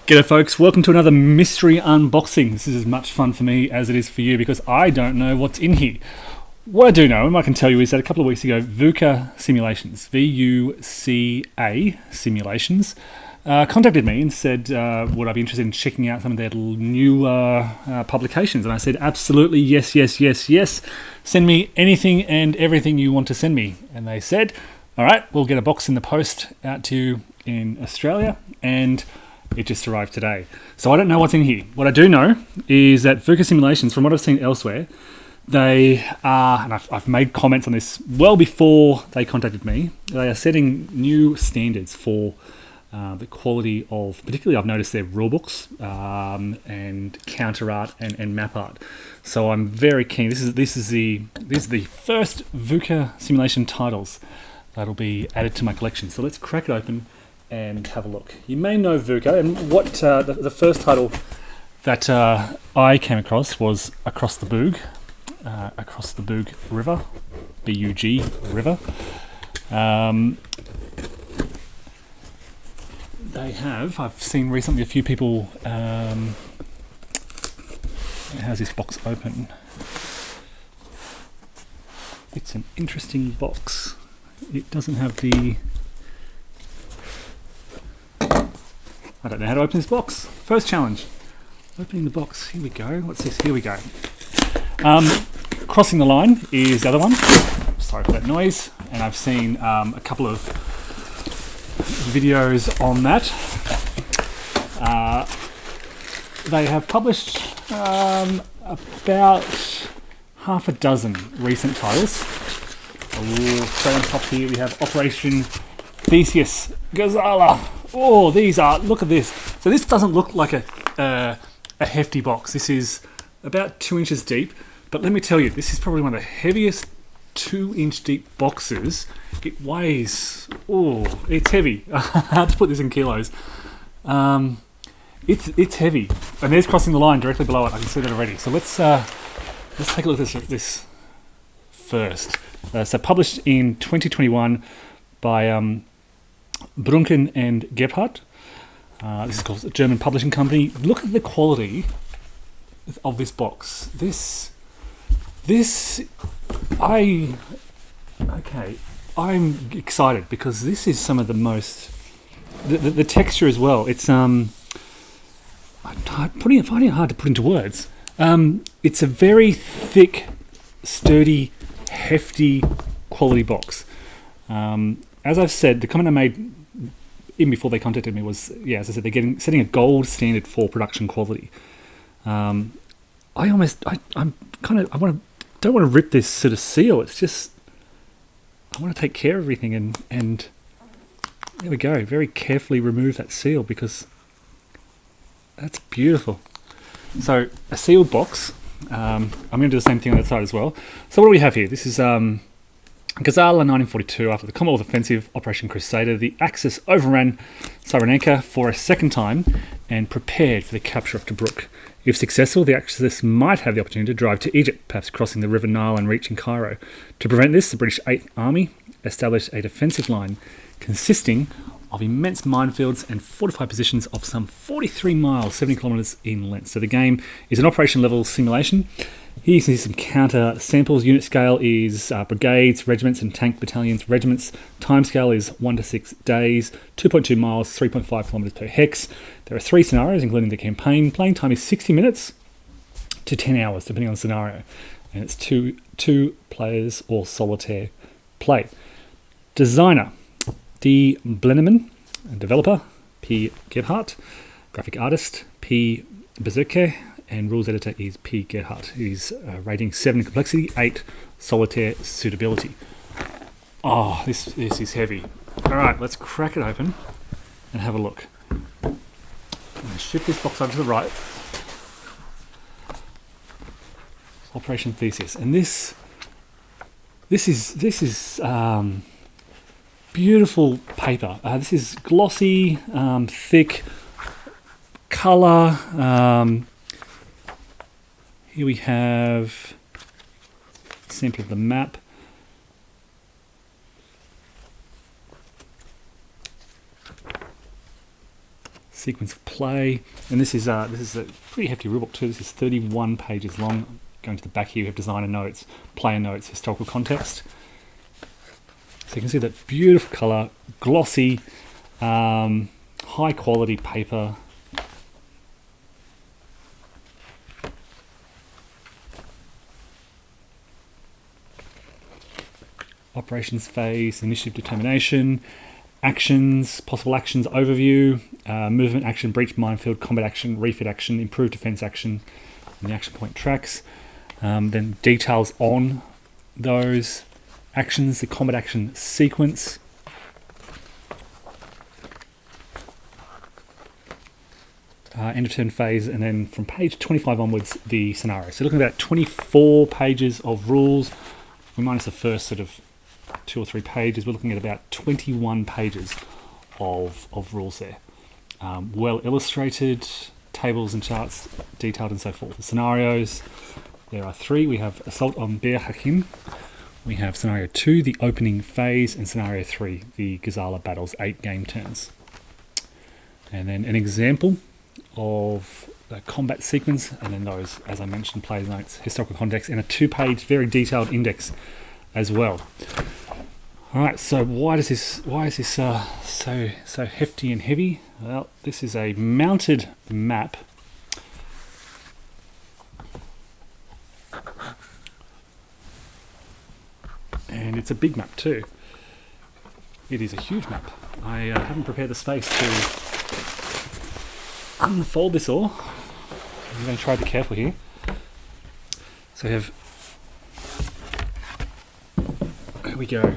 G'day folks, welcome to another mystery unboxing. This is as much fun for me as it is for you because I don't know what's in here. What I do know, and I can tell you, is that a couple of weeks ago, VUCA Simulations, V-U-C-A Simulations, contacted me and said, would I be interested in checking out some of their new publications? And I said, absolutely, yes. Send me anything and everything you want to send me. And they said, all right, we'll get a box in the post out to you in Australia, and it just arrived today. So I don't know what's in here. What I do know is that VUCA Simulations, from what I've seen elsewhere, they are, and I've made comments on this well before they contacted me, they are setting new standards for the quality of, particularly I've noticed their rulebooks and counter art and map art. So I'm very keen. This is the first VUCA simulation titles that'll be added to my collection. So let's crack it open and have a look. You may know VUCA, and what the first title that I came across was Across the Boog River, B-U-G River. I've seen recently a few people, how's this box open? It's an interesting box. It doesn't have the, I don't know how to open this box. First challenge, opening the box. Here we go. What's this? Here we go. Crossing the Line is the other one. Sorry for that noise. And I've seen a couple of videos on that. They have published about half a dozen recent titles. Straight on top here we have Operation Theseus, Gazala. Oh, look at this. So this doesn't look like a hefty box. This is about 2 inches deep, but let me tell you, this is probably one of the heaviest 2-inch deep boxes. It weighs, it's heavy. Hard to put this in kilos. It's heavy. And there's Crossing the Line directly below it. I can see that already. So let's take a look at this first. So published in 2021 by Brunken and Gebhardt. This is called a German publishing company. Look at the quality of this box. I'm excited because this is some of the most, the texture as well. It's finding it hard to put into words. It's a very thick, sturdy, hefty quality box. As I've said, the comment I made even before they contacted me was, as I said, they're setting a gold standard for production quality. I don't want to rip this sort of seal. It's just, I want to take care of everything and there we go. Very carefully remove that seal because that's beautiful. So a sealed box. I'm going to do the same thing on that side as well. So what do we have here? This is Gazala 1942. After the Commonwealth Offensive, Operation Crusader, the Axis overran Cyrenaica for a second time and prepared for the capture of Tobruk. If successful, the Axis might have the opportunity to drive to Egypt, perhaps crossing the River Nile and reaching Cairo. To prevent this, the British 8th Army established a defensive line consisting of immense minefields and fortified positions of some 43 miles, 70 kilometres in length. So the game is an operation level simulation. Here you can see some counter samples. Unit scale is brigades, regiments and tank battalions. Regiments time scale is 1 to 6 days, 2.2 miles, 3.5 kilometres per hex. There are 3 scenarios, including the campaign. Playing time is 60 minutes to 10 hours, depending on the scenario. And it's two players or solitaire play. Designer, D. Blenneman. Developer, P. Gebhardt. Graphic artist, P. Bezirke. And rules editor is P. Gerhardt. He's rating 7 in complexity, 8 solitaire suitability. Oh, this is heavy. All right, let's crack it open and have a look. I'm going to shift this box over to the right. Operation Theseus, and this is beautiful paper. This is glossy, thick color. Here we have a sample of the map. sequence of play, and this is a pretty hefty rulebook too. This is 31 pages long. Going to the back here, we have designer notes, player notes, historical context. So you can see that beautiful colour, glossy, high quality paper. Operations phase, initiative determination, actions, possible actions, overview, movement action, breach minefield, combat action, refit action, improved defense action, and the action point tracks. Then details on those actions, the combat action sequence. End of turn phase, and then from page 25 onwards, the scenario. So looking at about 24 pages of rules, we minus the first sort of 2 or 3 pages, we're looking at about 21 pages of rules there. Well illustrated, tables and charts, detailed and so forth. The scenarios, there are 3. We have Assault on Bir Hakim. We have Scenario 2, the opening phase, and Scenario 3, the Gazala battles, 8 game turns. And then an example of the combat sequence, and then those, as I mentioned, players' notes, historical context, and a 2-page, very detailed index as well. All right, so why is this so hefty and heavy? Well, this is a mounted map. And it's a big map too. It is a huge map. I haven't prepared the space to unfold this all. I'm going to try to be careful here. So we have, here we go.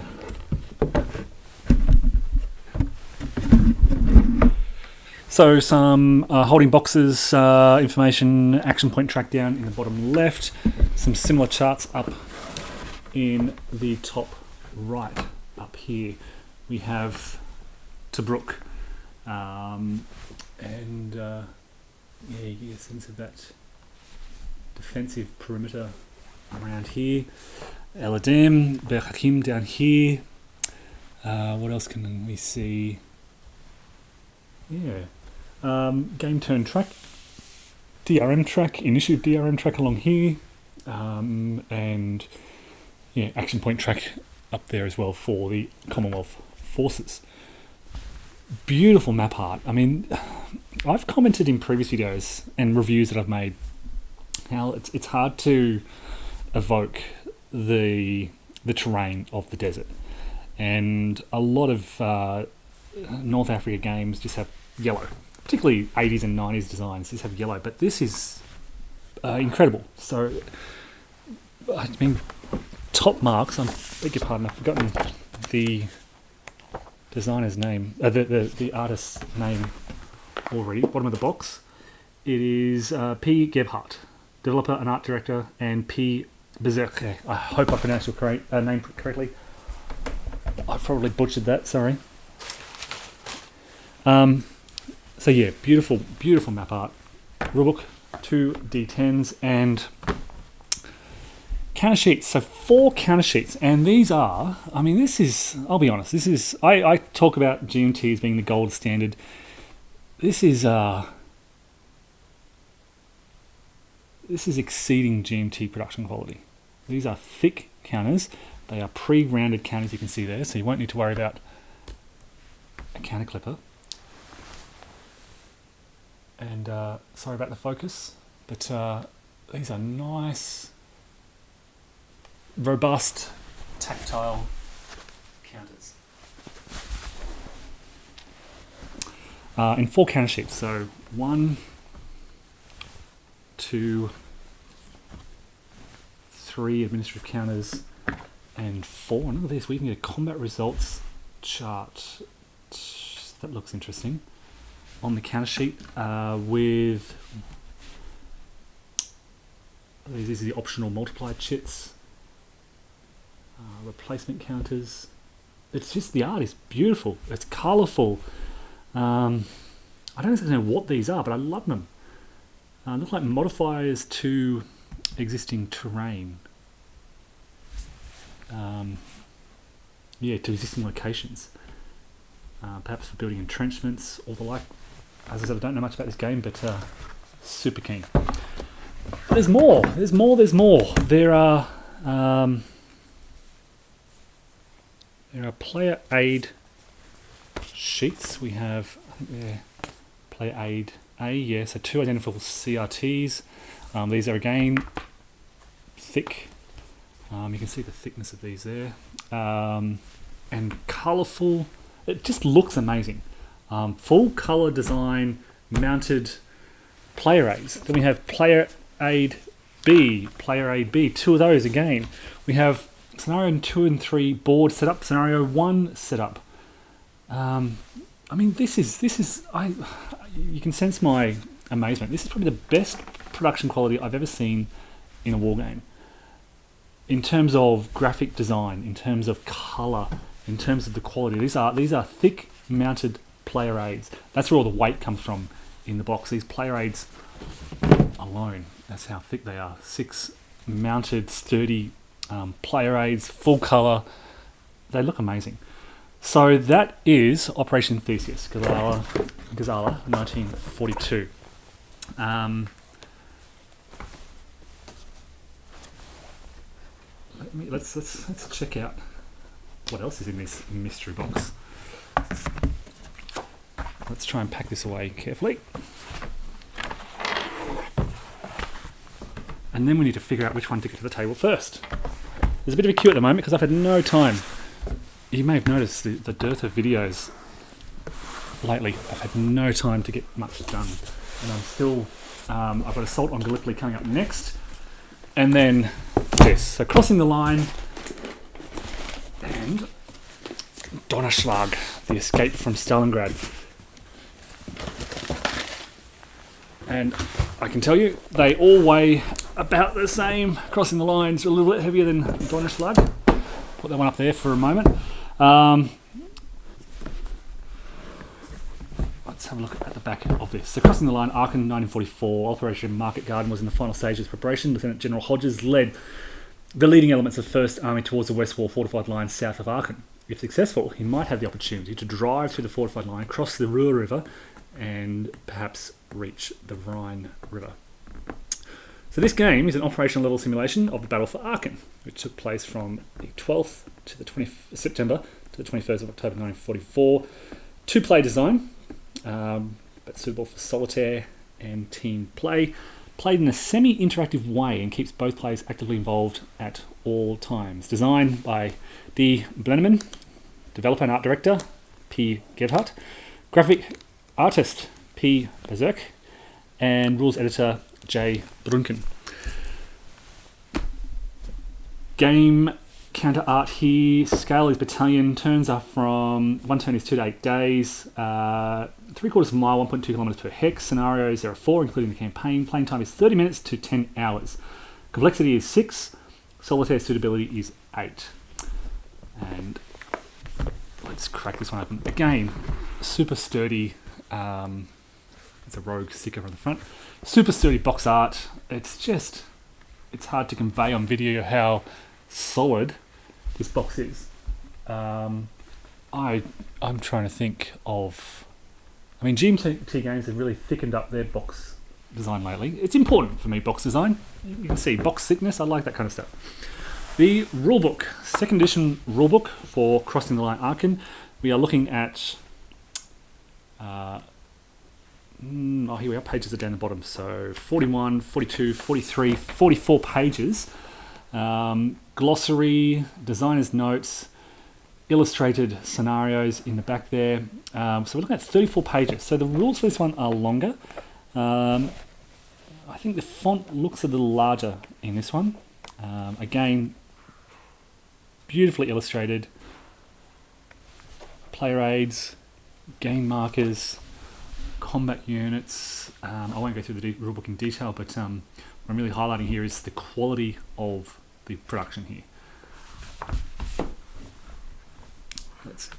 So some holding boxes, information, action point track down in the bottom left, some similar charts up in the top right. Up here we have Tobruk, and yeah, you get a sense of that defensive perimeter around here. El Adem, Bir Hakim down here. What else can we see? Yeah. Game turn track, DRM track, initiative DRM track along here, and yeah, action point track up there as well for the Commonwealth forces. Beautiful map art. I mean, I've commented in previous videos and reviews that I've made how it's hard to evoke the terrain of the desert, and a lot of North Africa games just have yellow. Particularly 80s and 90s designs just have yellow, but this is incredible. So, I mean, top marks. I beg your pardon, I've forgotten the designer's name, the artist's name already. Bottom of the box. It is P. Gebhardt, developer and art director, and P. Bezerke. I hope I pronounced your name correctly. I probably butchered that. Sorry. So yeah, beautiful map art. Rulebook, 2 D10s, and counter sheets. So 4 counter sheets, and these are, I mean, this is, I'll be honest, this is, I talk about GMT as being the gold standard. This is exceeding GMT production quality. These are thick counters. They are pre-rounded counters, you can see there, so you won't need to worry about a counter clipper. And sorry about the focus, but these are nice, robust, tactile counters. In 4 counter sheets, so 1, 2, 3 administrative counters, and 4. And look at this, we can get a combat results chart. That looks interesting. On the counter sheet with these are the optional multiplied chits, replacement counters. It's just, the art is beautiful. It's colourful. I don't exactly know what these are, but I love them. Look like modifiers to existing terrain. Yeah, to existing locations. Perhaps for building entrenchments or the like. as I said, I don't know much about this game, but super keen. There's more. There's more. There's more. There are player aid sheets. We have, I think they're player aid A. Yeah, so 2 identical CRTs. These are again thick. You can see the thickness of these there, and colourful. It just looks amazing. Full colour design, mounted player aids. Then we have player aid B, 2 of those again. We have scenario 2 and 3 board setup, scenario 1 setup. I mean, this is you can sense my amazement. This is probably the best production quality I've ever seen in a war game. In terms of graphic design, in terms of colour, in terms of the quality, these are thick mounted player aids. That's where all the weight comes from in the box. These player aids alone, that's how thick they are. 6 mounted, sturdy player aids, full colour. They look amazing. So that is Operation Theseus, Gazala, 1942. Let's check out what else is in this mystery box. Let's try and pack this away carefully. And then we need to figure out which one to get to the table first. There's a bit of a queue at the moment because I've had no time. You may have noticed the dearth of videos lately. I've had no time to get much done. And I'm still, I've got Assault on Gallipoli coming up next. And then this. So Crossing the Line and Donnlag, the escape from Stalingrad. And I can tell you, they all weigh about the same. Crossing the Line's a little bit heavier than Donnlag. Put that one up there for a moment. Let's have a look at the back of this. So Crossing the Line, Aachen 1944, Operation Market Garden was in the final stages of preparation. Lieutenant General Hodges led the leading elements of 1st Army towards the West Wall fortified line south of Aachen. If successful, he might have the opportunity to drive through the fortified line, cross the Ruhr River, and perhaps reach the Rhine River. So this game is an operational level simulation of the Battle for Aachen, which took place from the 12th to the 20th September to the 21st of October 1944. 2-player design, but suitable for solitaire and team play. Played in a semi-interactive way and keeps both players actively involved at all times. Designed by D. Blenneman, developer and art director P. Gebhardt, graphic artist P. Berserk, and rules editor J. Brunken. Game counter art here. Scale is battalion. Turns are from 1 turn is 2 to 8 days. 3/4 of a mile, 1.2 kilometers per hex. Scenarios, there are 4, including the campaign. Playing time is 30 minutes to 10 hours. Complexity is 6. Solitaire suitability is 8. And let's crack this one open. Again, super sturdy. It's a rogue sticker on the front. Super sturdy box art. It's hard to convey on video how solid this box is. I'm trying to think of... I mean, GMT Games have really thickened up their box design lately. It's important for me, box design. You can see box thickness. I like that kind of stuff. The rulebook, 2nd edition rulebook for Crossing the Line Aachen. We are looking at... here we are, pages are down the bottom. So 41, 42, 43, 44 pages. Glossary, designer's notes, illustrated scenarios in the back there. So we're looking at 34 pages. So the rules for this one are longer. I think the font looks a little larger in this one. Again, beautifully illustrated. Player aids, game markers, combat units. I won't go through the rulebook in detail, but what I'm really highlighting here is the quality of the production here. Let's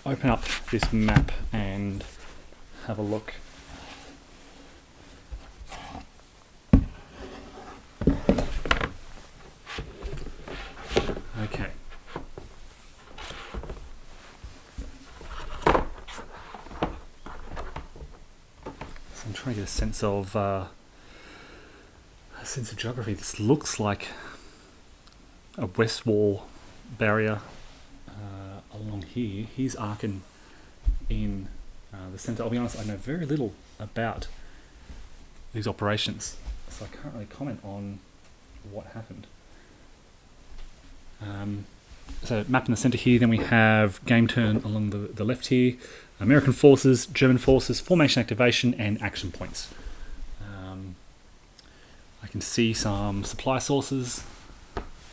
open up this map and have a look. Okay. I'm trying to get a sense of geography. This looks like a west wall barrier along here. Here's Aachen in the centre. I'll be honest, I know very little about these operations, so I can't really comment on what happened. So map in the centre here, then we have game turn along the left here, American forces, German forces, formation activation and action points. I can see some supply sources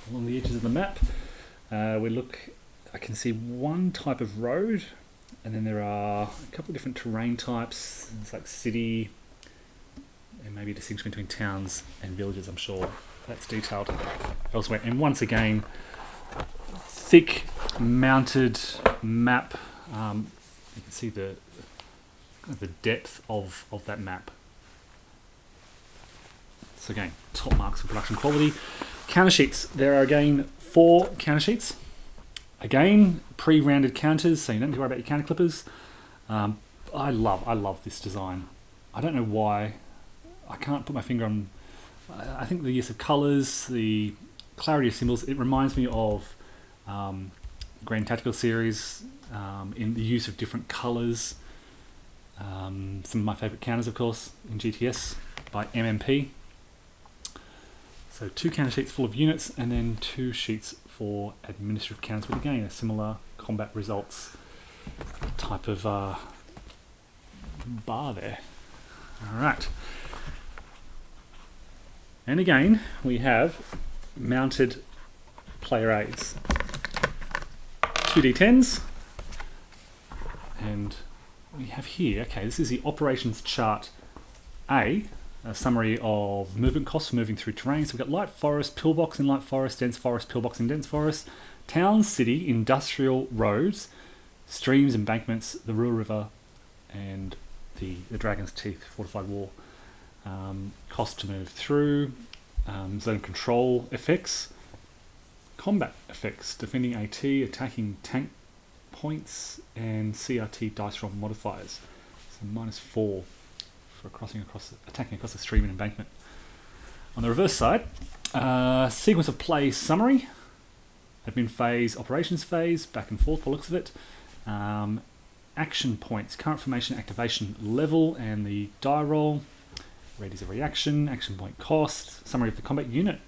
along the edges of the map. I can see one type of road, and then there are a couple of different terrain types. It's like city, and maybe a distinction between towns and villages. I'm sure that's detailed elsewhere. And once again, thick mounted map. You can see the depth of that map. So again, top marks for production quality. Counter sheets. There are again 4 counter sheets. Again, pre-rounded counters, so you don't need to worry about your counter clippers. I love this design. I don't know why. I can't put my finger on. I think the use of colours, the clarity of symbols, it reminds me of Grand Tactical Series in the use of different colours. Some of my favourite counters, of course, in GTS by MMP. So 2 counter sheets full of units, and then 2 sheets for administrative counters, with again a similar combat results type of bar there. Alright. And again, we have mounted player aids. 2d10s. And we have here, okay, this is the operations chart A, a summary of movement costs for moving through terrain. So we've got light forest, pillbox in light forest, dense forest, pillbox in dense forest, town, city, industrial roads, streams, embankments, the Ruhr River, and the Dragon's Teeth fortified wall. Cost to move through, zone control effects, combat effects, defending AT, attacking tank points, and CRT dice roll modifiers. So -4 for attacking across the stream and embankment. On the reverse side, sequence of play summary, admin phase, operations phase, back and forth by the looks of it. Action points, current formation activation level and the die roll, readies of reaction, action point cost, summary of the combat unit,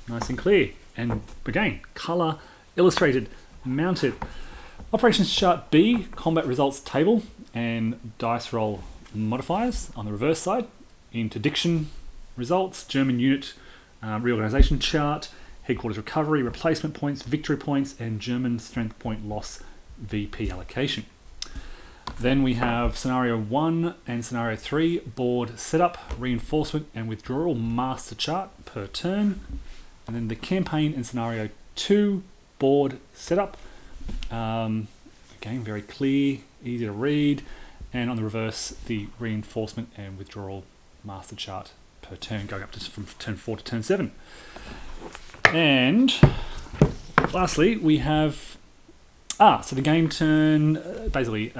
nice and clear. And again, colour illustrated, mounted. Operations chart B, combat results table and dice roll modifiers on the reverse side. Interdiction results, German unit reorganisation chart, headquarters recovery, replacement points, victory points, and German strength point loss VP allocation. Then we have scenario 1 and scenario 3, board setup, reinforcement, and withdrawal master chart per turn. And then the campaign and scenario 2, board setup. Again, very clear, easy to read. And on the reverse, the reinforcement and withdrawal master chart per turn, going up to from turn 4 to turn 7. And lastly, we have so the game turn, basically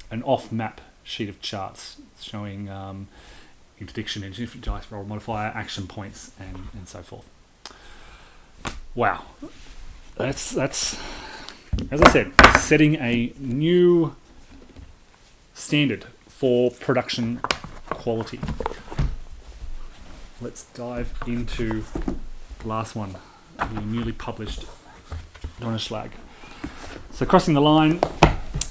an off-map sheet of charts showing interdiction, engine, dice roll modifier, action points, and so forth. Wow, that's as I said, setting a new standard for production quality. Let's dive into the last one, the newly published Donnlag. So Crossing the Line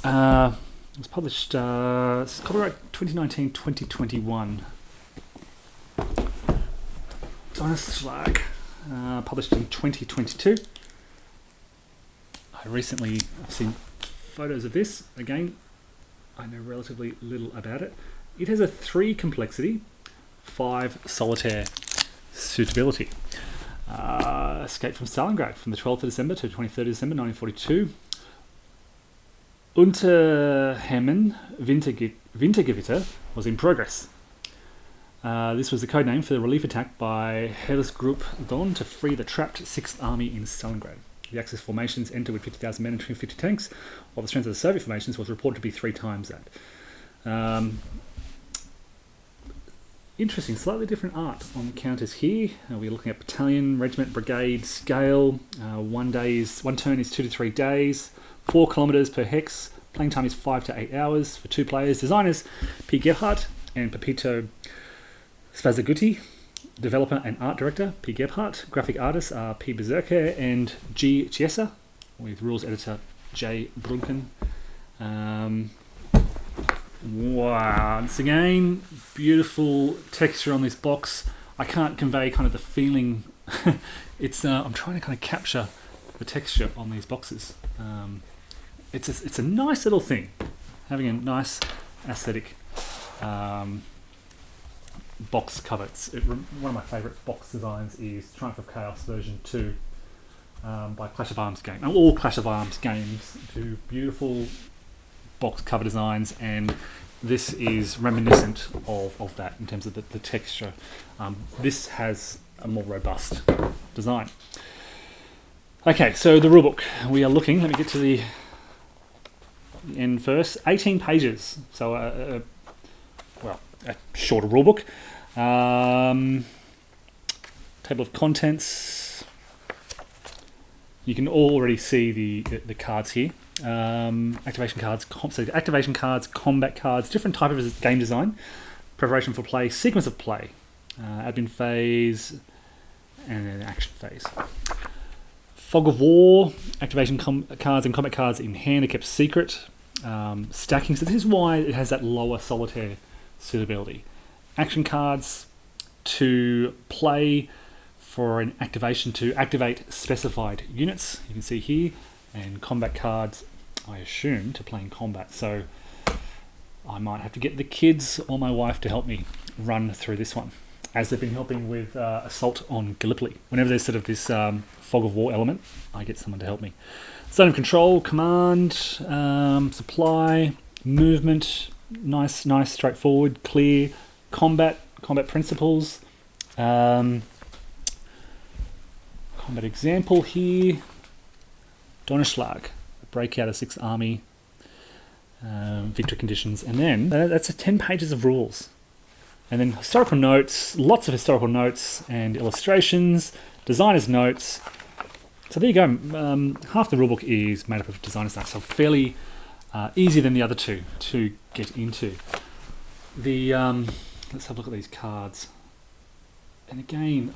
it was published copyright 2019-2021. Donnlag published in 2022. I've seen photos of this. Again, I know relatively little about it. It has a 3 complexity, 5 solitaire suitability. Escape from Stalingrad from the 12th of December to 23rd of December 1942. Unterhemmen Wintergewitter was in progress. This was the code name for the relief attack by Heeresgruppe Don to free the trapped 6th Army in Stalingrad. The Axis formations entered with 50,000 men and 250 tanks, while the strength of the Soviet formations was reported to be 3 times that. Interesting, slightly different art on the counters here. We're looking at battalion, regiment, brigade, scale. One turn is 2 to 3 days. 4 kilometers per hex. Playing time is 5 to 8 hours for 2 players. Designers P. Gebhardt and Pepito Svazaguti. Developer and art director P. Gebhardt. Graphic artists are P. Berserker and G. Chiesa, with rules editor J. Brunken. Wow, once again, beautiful texture on this box. I can't convey kind of the feeling. I'm trying to kind of capture the texture on these boxes. It's a nice little thing, having a nice aesthetic box cover. One of my favourite box designs is Triumph of Chaos version 2 by Clash of Arms game. All Clash of Arms games do beautiful box cover designs, and this is reminiscent of that in terms of the texture. This has a more robust design. Okay, so the rulebook. We are looking, let me get to the end first. 18 pages, so a shorter rulebook. Table of contents. You can already see the cards here. Activation cards, combat cards, different type of game design, preparation for play, sequence of play, admin phase, and then action phase. Fog of War, activation cards and combat cards in hand are kept secret. Stacking, so this is why it has that lower solitaire suitability. Action cards to play for an activation to activate specified units, you can see here, and combat cards, I assume, to play in combat. So I might have to get the kids or my wife to help me run through this one, as they've been helping with Assault on Gallipoli. Whenever there's sort of this Fog of War element, I get someone to help me. Zone of control, command, supply, movement, nice, straightforward, clear. Combat principles. Combat example here. Donnlag, breakout of 6th Army, victory conditions, and then that's 10 pages of rules. And then historical notes, lots of historical notes and illustrations, designer's notes. So there you go. Half the rulebook is made up of designer's notes, so fairly easier than the other two to get into. Let's have a look at these cards. And again,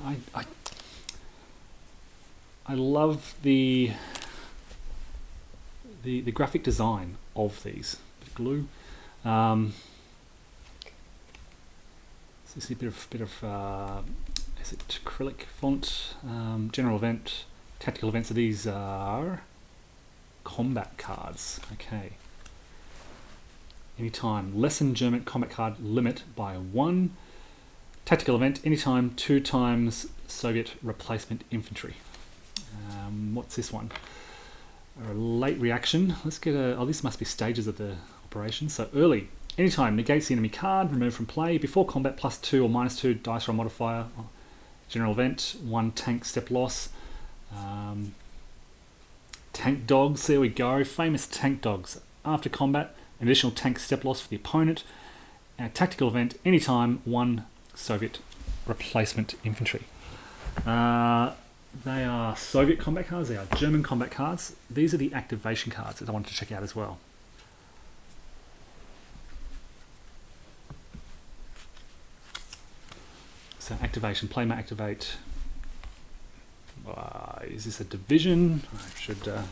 I love the graphic design of these. Bit of glue. So you see a bit of is it acrylic font? General event, tactical events. So these are combat cards. Okay. Anytime, lessen German combat card limit by 1. Tactical event, anytime, 2 times Soviet replacement infantry. What's this one? A late reaction. Let's get this must be stages of the operation. So early, anytime, negates the enemy card, remove from play. Before combat, +2 or -2 dice roll modifier. General event, 1 tank step loss. Tank dogs, there we go. Famous tank dogs. After combat, an additional tank step loss for the opponent. Tactical event, anytime, 1 Soviet replacement infantry. They are Soviet combat cards, they are German combat cards. These are the activation cards that I wanted to check out as well. So activation, play may activate. Is this a division? I should a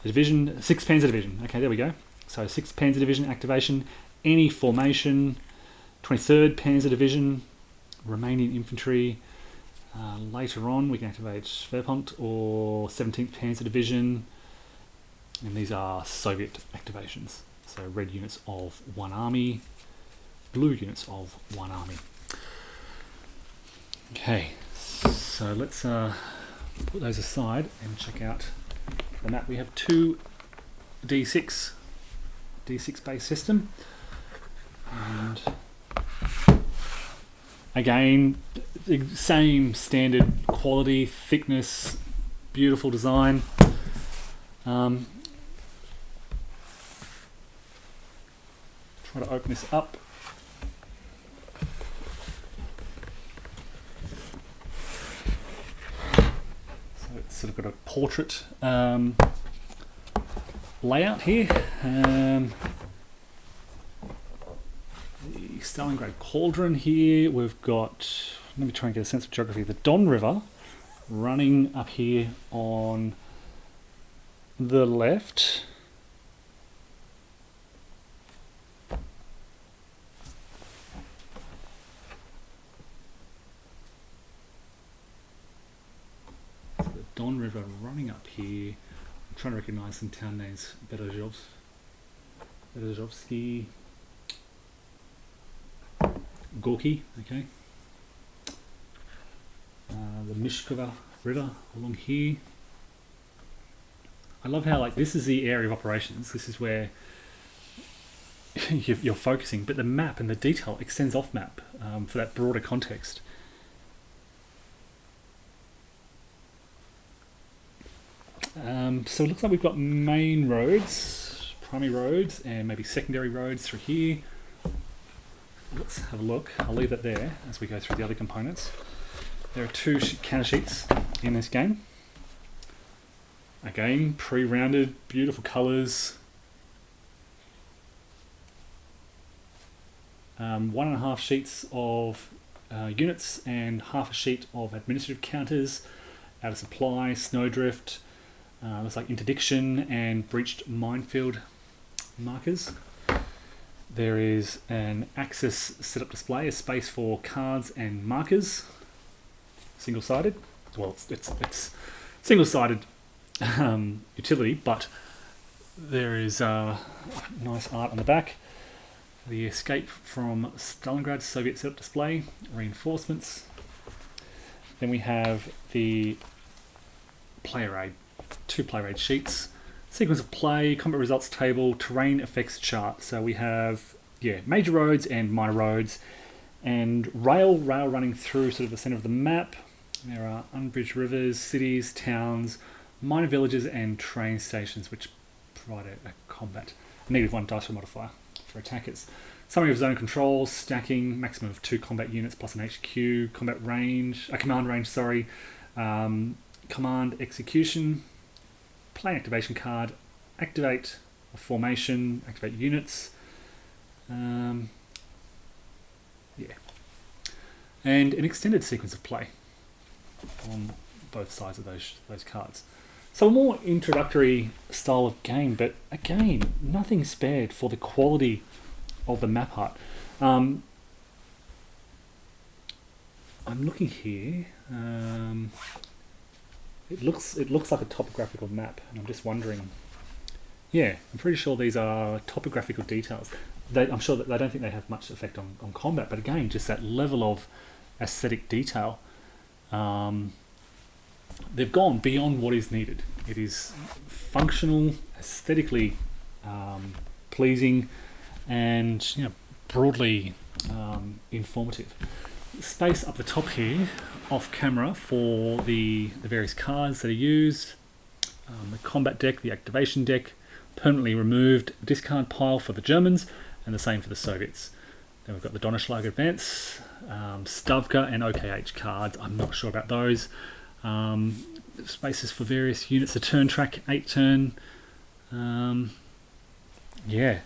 division, 6 Panzer division. Okay, there we go. So 6 Panzer division activation, any formation, 23rd Panzer division, Romanian infantry. Later on, we can activate Schwerpunkt or 17th Panzer division, and these are Soviet activations. So red units of 1 army, blue units of 1 army. Okay, so let's put those aside and check out the map. We have 2 D6 based system, and again the same standard quality, thickness, beautiful design. Try to open this up. sort of got a portrait layout here. The Stalingrad Cauldron here. We've got, let me try and get a sense of geography, the Don River running up here on the left. So the Don River running up here. I'm trying to recognise some town names. Berezovsky, Gorky, okay. The Mishkova River along here. I love how, like, this is the area of operations. This is where you're focusing, but the map and the detail extends off map for that broader context. So it looks like we've got main roads, primary roads, and maybe secondary roads through here. Let's have a look. I'll leave that there as we go through the other components. There are two counter sheets in this game. Again, pre-rounded, beautiful colours. 1.5 sheets of units and half a sheet of administrative counters, out of supply, snowdrift, looks like interdiction and breached minefield markers. There is an axis setup display, a space for cards and markers, single-sided. Well, it's single-sided utility, but there is nice art on the back. The escape from Stalingrad Soviet setup display, reinforcements. Then we have the player aid, 2 player aid sheets. Sequence of play, combat results table, terrain effects chart. So we have, yeah, major roads and minor roads, and rail running through sort of the centre of the map. There are unbridged rivers, cities, towns, minor villages, and train stations, which provide a combat. -1 dice modifier for attackers. Summary of zone controls, stacking, maximum of 2 combat units plus an HQ, combat range, command range, sorry, command execution, play activation card, activate a formation, activate units, yeah, and an extended sequence of play on both sides of those cards. So a more introductory style of game, but again, nothing spared for the quality of the map art. I'm looking here. It looks like a topographical map, and I'm just wondering. Yeah, I'm pretty sure these are topographical details. I'm sure that I don't think they have much effect on combat, but again, just that level of aesthetic detail. They've gone beyond what is needed. It is functional, aesthetically pleasing, and broadly informative. Space up the top here, off camera, for the various cards that are used. The combat deck, the activation deck, permanently removed discard pile for the Germans, and the same for the Soviets. Then we've got the Donnlag Advance, Stavka and OKH cards. I'm not sure about those. Spaces for various units. The turn track, 8 turn. Yeah,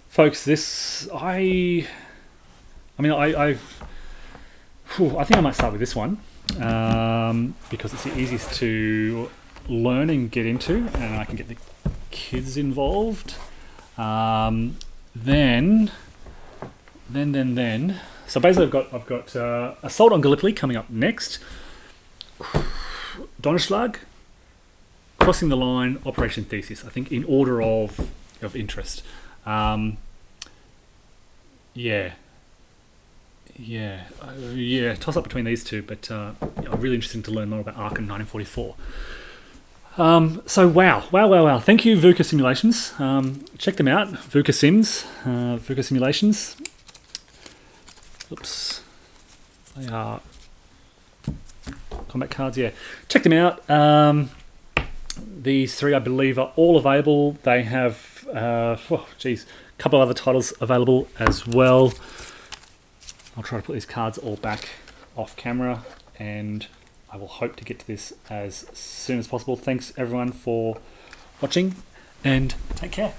folks. I think I might start with this one because it's the easiest to learn and get into, and I can get the kids involved. Then. So basically, I've got Assault on Gallipoli coming up next. Donnlag, Crossing the Line, Operation Thesis. I think in order of interest. Toss up between these two, but I'm really interested to learn more about Aachen 1944. So wow. Thank you, VUCA Simulations. Check them out, VUCA Sims, VUCA Simulations. Oops. They are combat cards, yeah. Check them out. These 3, I believe, are all available. They have, a couple of other titles available as well. I'll try to put these cards all back off camera, and I will hope to get to this as soon as possible. Thanks everyone for watching, and take care.